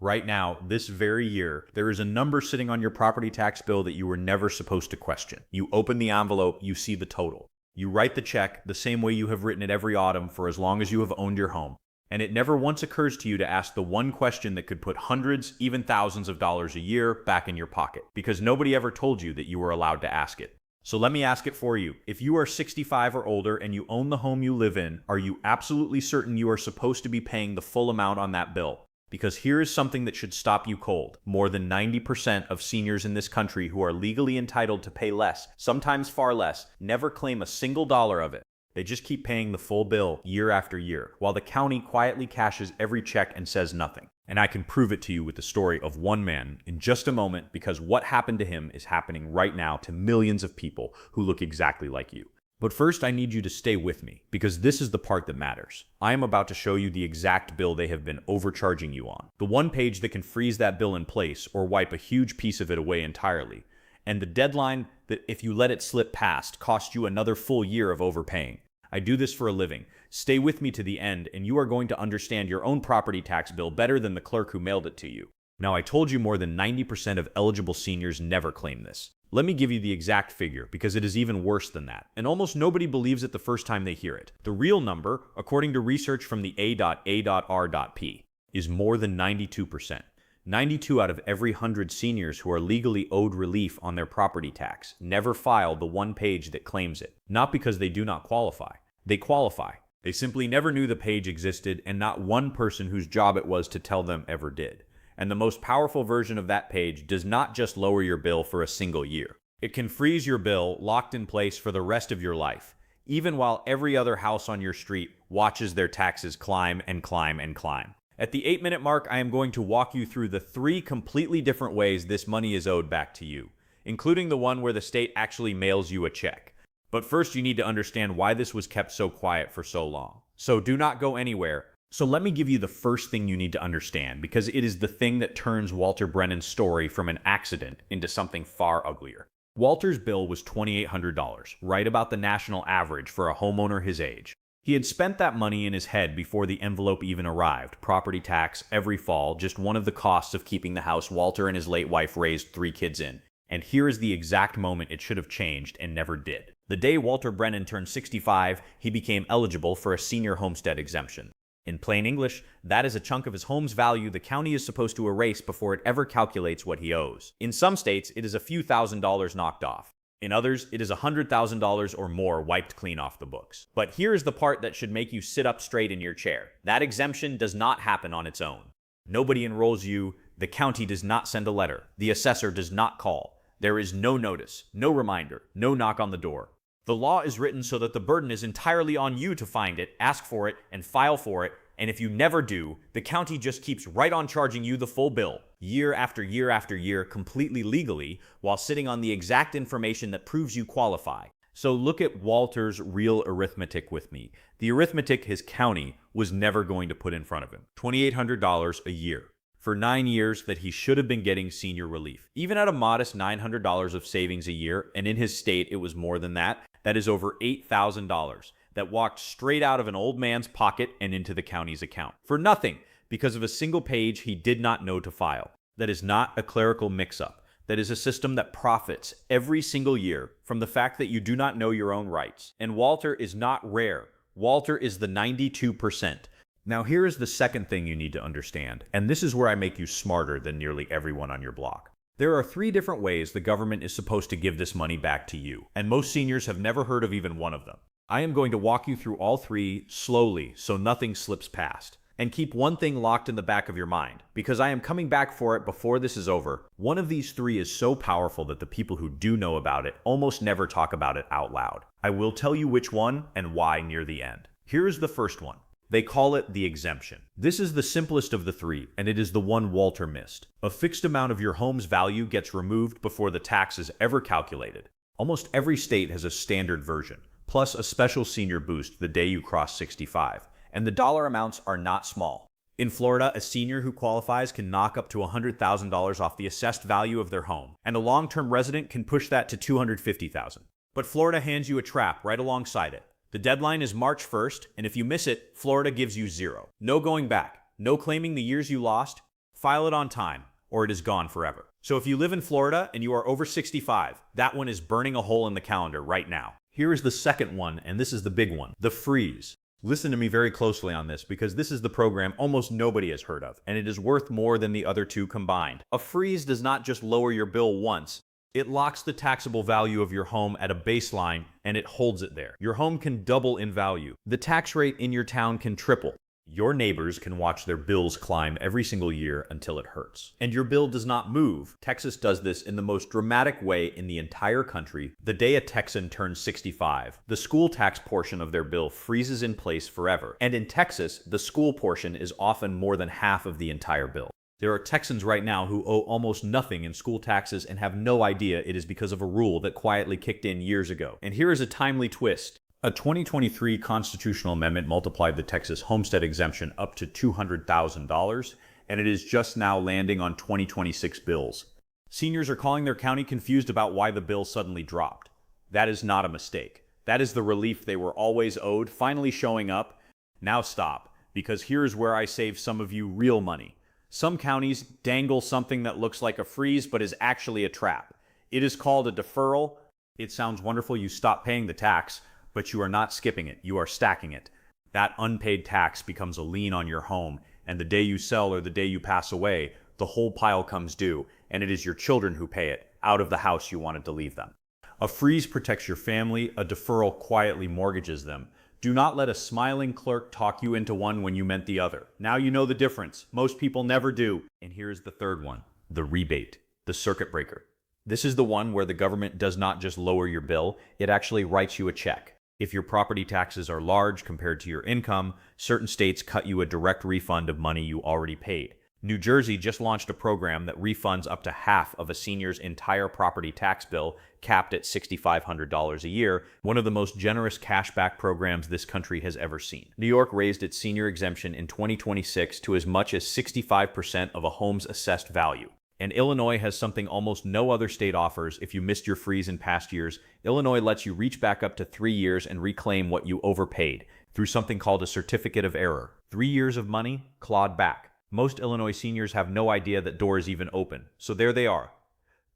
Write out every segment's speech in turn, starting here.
Right now, this very year, there is a number sitting on your property tax bill that you were never supposed to question. You open the envelope, you see the total. You write the check the same way you have written it every autumn for as long as you have owned your home. And it never once occurs to you to ask the one question that could put hundreds, even thousands of dollars a year back in your pocket, because nobody ever told you that you were allowed to ask it. So let me ask it for you. If you are 65 or older and you own the home you live in, are you absolutely certain you are supposed to be paying the full amount on that bill? Because here is something that should stop you cold. More than 90% of seniors in this country who are legally entitled to pay less, sometimes far less, never claim a single dollar of it. They just keep paying the full bill year after year, while the county quietly cashes every check and says nothing. And I can prove it to you with the story of one man in just a moment, because what happened to him is happening right now to millions of people who look exactly like you. But first, I need you to stay with me, because this is the part that matters. I am about to show you the exact bill they have been overcharging you on. The one page that can freeze that bill in place or wipe a huge piece of it away entirely. And the deadline that, if you let it slip past, costs you another full year of overpaying. I do this for a living. Stay with me to the end, and you are going to understand your own property tax bill better than the clerk who mailed it to you. Now, I told you more than 90% of eligible seniors never claim this. Let me give you the exact figure, because it is even worse than that, and almost nobody believes it the first time they hear it. The real number, according to research from the A.A.R.P, is more than 92%. 92 out of every 100 seniors who are legally owed relief on their property tax never file the one page that claims it. Not because they do not qualify. They qualify. They simply never knew the page existed, and not one person whose job it was to tell them ever did. And the most powerful version of that page does not just lower your bill for a single year. It can freeze your bill locked in place for the rest of your life, even while every other house on your street watches their taxes climb and climb and climb. At the 8-minute mark, I am going to walk you through the 3 completely different ways this money is owed back to you, including the one where the state actually mails you a check. But first, you need to understand why this was kept so quiet for so long. So do not go anywhere. So let me give you the first thing you need to understand, because it is the thing that turns Walter Brennan's story from an accident into something far uglier. Walter's bill was $2,800, right about the national average for a homeowner his age. He had spent that money in his head before the envelope even arrived. Property tax every fall, just one of the costs of keeping the house Walter and his late wife raised 3 kids in. And here is the exact moment it should have changed and never did. The day Walter Brennan turned 65, he became eligible for a senior homestead exemption. In plain English, that is a chunk of his home's value the county is supposed to erase before it ever calculates what he owes. In some states, it is a few $1,000s knocked off. In others, it is $100,000 or more wiped clean off the books. But here is the part that should make you sit up straight in your chair. That exemption does not happen on its own. Nobody enrolls you. The county does not send a letter. The assessor does not call. There is no notice, no reminder, no knock on the door. The law is written so that the burden is entirely on you to find it, ask for it, and file for it, and if you never do, the county just keeps right on charging you the full bill, year after year after year, completely legally, while sitting on the exact information that proves you qualify. So look at Walter's real arithmetic with me. The arithmetic his county was never going to put in front of him. $2,800 a year. For 9 years that he should have been getting senior relief. Even at a modest $900 of savings a year, and in his state it was more than that, that is over $8,000 that walked straight out of an old man's pocket and into the county's account. For nothing, because of a single page he did not know to file. That is not a clerical mix-up. That is a system that profits every single year from the fact that you do not know your own rights. And Walter is not rare. Walter is the 92%. Now here is the second thing you need to understand, and this is where I make you smarter than nearly everyone on your block. There are 3 different ways the government is supposed to give this money back to you, and most seniors have never heard of even one of them. I am going to walk you through all 3 slowly so nothing slips past. And keep one thing locked in the back of your mind, because I am coming back for it before this is over. One of these 3 is so powerful that the people who do know about it almost never talk about it out loud. I will tell you which one and why near the end. Here is the first one. They call it the exemption. This is the simplest of the 3, and it is the one Walter missed. A fixed amount of your home's value gets removed before the tax is ever calculated. Almost every state has a standard version, plus a special senior boost the day you cross 65, and the dollar amounts are not small. In Florida, a senior who qualifies can knock up to $100,000 off the assessed value of their home, and a long-term resident can push that to $250,000. But Florida hands you a trap right alongside it. The deadline is March 1st, and if you miss it, Florida gives you 0. No going back. No claiming the years you lost. File it on time, or it is gone forever. So if you live in Florida and you are over 65, that one is burning a hole in the calendar right now. Here is the second one, and this is the big one, the freeze. Listen to me very closely on this because this is the program almost nobody has heard of, and it is worth more than the other two combined. A freeze does not just lower your bill once, it locks the taxable value of your home at a baseline and it holds it there. Your home can double in value. The tax rate in your town can triple. Your neighbors can watch their bills climb every single year until it hurts. And your bill does not move. Texas does this in the most dramatic way in the entire country. The day a Texan turns 65, the school tax portion of their bill freezes in place forever. And in Texas, the school portion is often more than half of the entire bill. There are Texans right now who owe almost nothing in school taxes and have no idea it is because of a rule that quietly kicked in years ago. And here is a timely twist. A 2023 constitutional amendment multiplied the Texas homestead exemption up to $200,000, and it is just now landing on 2026 bills. Seniors are calling their county confused about why the bill suddenly dropped. That is not a mistake. That is the relief they were always owed, finally showing up. Now stop, because here is where I save some of you real money. Some counties dangle something that looks like a freeze but is actually a trap. It is called a deferral. It sounds wonderful, you stop paying the tax, but you are not skipping it, you are stacking it. That unpaid tax becomes a lien on your home, and the day you sell or the day you pass away, the whole pile comes due, and it is your children who pay it, out of the house you wanted to leave them. A freeze protects your family, a deferral quietly mortgages them. Do not let a smiling clerk talk you into one when you meant the other. Now you know the difference. Most people never do. And here's the third one, the rebate, the circuit breaker. This is the one where the government does not just lower your bill, it actually writes you a check. If your property taxes are large compared to your income, certain states cut you a direct refund of money you already paid. New Jersey just launched a program that refunds up to half of a senior's entire property tax bill, capped at $6,500 a year, one of the most generous cashback programs this country has ever seen. New York raised its senior exemption in 2026 to as much as 65% of a home's assessed value. And Illinois has something almost no other state offers. If you missed your freeze in past years, Illinois lets you reach back up to 3 years and reclaim what you overpaid through something called a certificate of error. 3 years of money clawed back. Most Illinois seniors have no idea that door is even open. So there they are.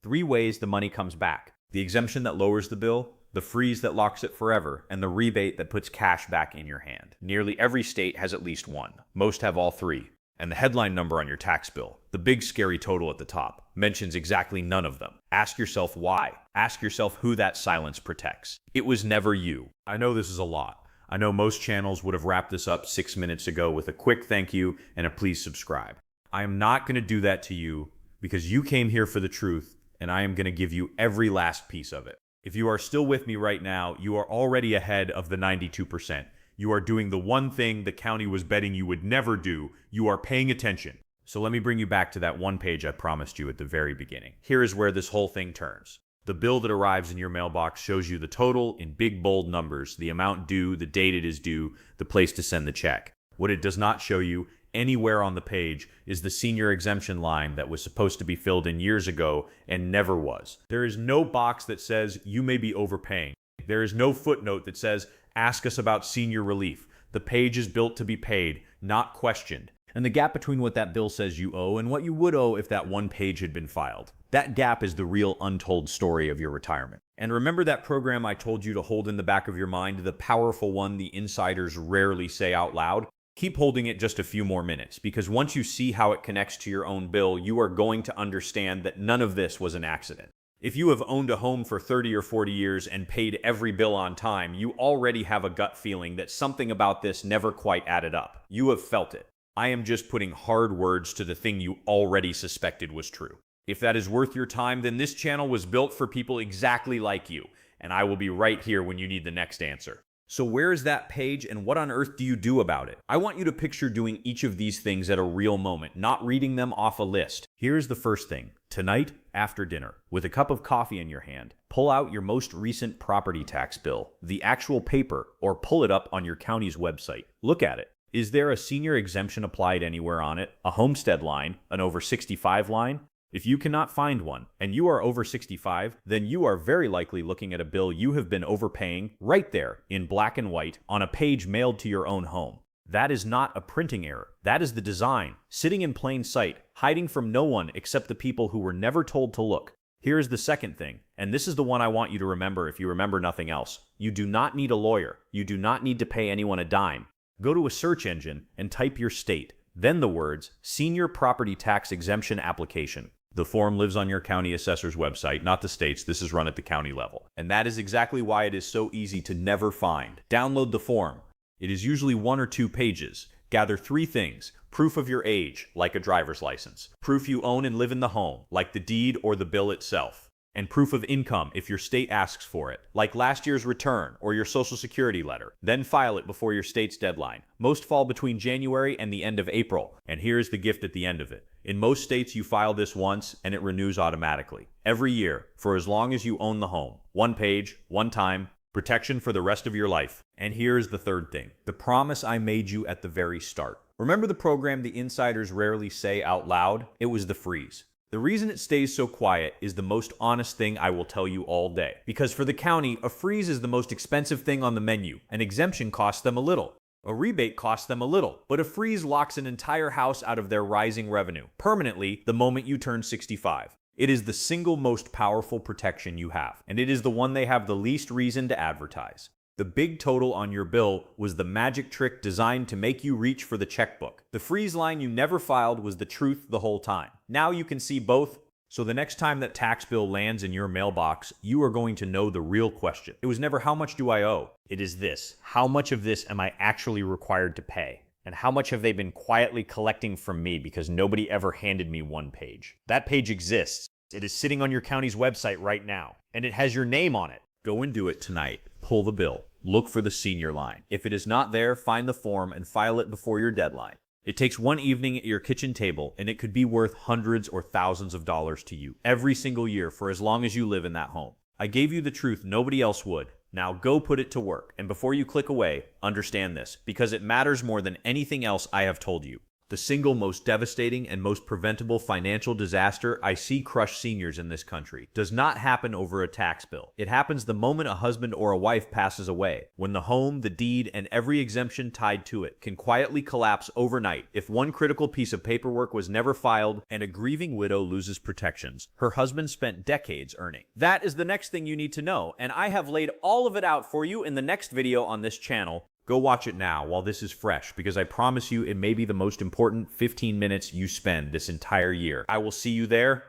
3 ways the money comes back. The exemption that lowers the bill, the freeze that locks it forever, and the rebate that puts cash back in your hand. Nearly every state has at least one. Most have all 3. And the headline number on your tax bill, the big scary total at the top, mentions exactly none of them. Ask yourself why. Ask yourself who that silence protects. It was never you. I know this is a lot. I know most channels would have wrapped this up 6 minutes ago with a quick thank you and a please subscribe. I am not going to do that to you because you came here for the truth, and I am going to give you every last piece of it. If you are still with me right now, you are already ahead of the 92%. You are doing the one thing the county was betting you would never do. You are paying attention. So let me bring you back to that one page I promised you at the very beginning. Here is where this whole thing turns. The bill that arrives in your mailbox shows you the total in big bold numbers, the amount due, the date it is due, the place to send the check. What it does not show you anywhere on the page is the senior exemption line that was supposed to be filled in years ago and never was. There is no box that says you may be overpaying. There is no footnote that says ask us about senior relief. The page is built to be paid, not questioned. And the gap between what that bill says you owe and what you would owe if that one page had been filed. That gap is the real untold story of your retirement. And remember that program I told you to hold in the back of your mind, the powerful one the insiders rarely say out loud? Keep holding it just a few more minutes, because once you see how it connects to your own bill, you are going to understand that none of this was an accident. If you have owned a home for 30 or 40 years and paid every bill on time, you already have a gut feeling that something about this never quite added up. You have felt it. I am just putting hard words to the thing you already suspected was true. If that is worth your time, then this channel was built for people exactly like you, and I will be right here when you need the next answer. So where is that page, and what on earth do you do about it? I want you to picture doing each of these things at a real moment, not reading them off a list. Here's the first thing. Tonight, after dinner, with a cup of coffee in your hand, pull out your most recent property tax bill, the actual paper, or pull it up on your county's website. Look at it. Is there a senior exemption applied anywhere on it? A homestead line? An over 65 line? If you cannot find one, and you are over 65, then you are very likely looking at a bill you have been overpaying right there in black and white on a page mailed to your own home. That is not a printing error. That is the design, sitting in plain sight, hiding from no one except the people who were never told to look. Here is the second thing, and this is the one I want you to remember if you remember nothing else. You do not need a lawyer. You do not need to pay anyone a dime. Go to a search engine and type your state, then the words, Senior Property Tax Exemption Application. The form lives on your county assessor's website, not the state's. This is run at the county level. And that is exactly why it is so easy to never find. Download the form. It is usually 1 or 2 pages. Gather 3 things. Proof of your age, like a driver's license. Proof you own and live in the home, like the deed or the bill itself. And proof of income if your state asks for it, like last year's return or your Social Security letter. Then file it before your state's deadline. Most fall between January and the end of April. And here's the gift at the end of it. In most states, you file this once and it renews automatically. Every year, for as long as you own the home. 1 page, 1 time, protection for the rest of your life. And here's the third thing. The promise I made you at the very start. Remember the program the insiders rarely say out loud? It was the freeze. The reason it stays so quiet is the most honest thing I will tell you all day. Because for the county, a freeze is the most expensive thing on the menu. An exemption costs them a little. A rebate costs them a little. But a freeze locks an entire house out of their rising revenue, permanently, the moment you turn 65. It is the single most powerful protection you have, and it is the one they have the least reason to advertise. The big total on your bill was the magic trick designed to make you reach for the checkbook. The freeze line you never filed was the truth the whole time. Now you can see both, so the next time that tax bill lands in your mailbox, you are going to know the real question. It was never how much do I owe? It is this, how much of this am I actually required to pay? And how much have they been quietly collecting from me because nobody ever handed me 1 page? That page exists. It is sitting on your county's website right now, and it has your name on it. Go and do it tonight. Pull the bill. Look for the senior line. If it is not there, find the form and file it before your deadline. It takes 1 evening at your kitchen table, and it could be worth hundreds or thousands of dollars to you every single year for as long as you live in that home. I gave you the truth nobody else would. Now go put it to work. And before you click away, understand this, because it matters more than anything else I have told you. The single most devastating and most preventable financial disaster I see crush seniors in this country does not happen over a tax bill. It happens the moment a husband or a wife passes away, when the home, the deed, and every exemption tied to it can quietly collapse overnight if one critical piece of paperwork was never filed and a grieving widow loses protections her husband spent decades earning. That is the next thing you need to know, and I have laid all of it out for you in the next video on this channel. Go watch it now while this is fresh, because I promise you it may be the most important 15 minutes you spend this entire year. I will see you there.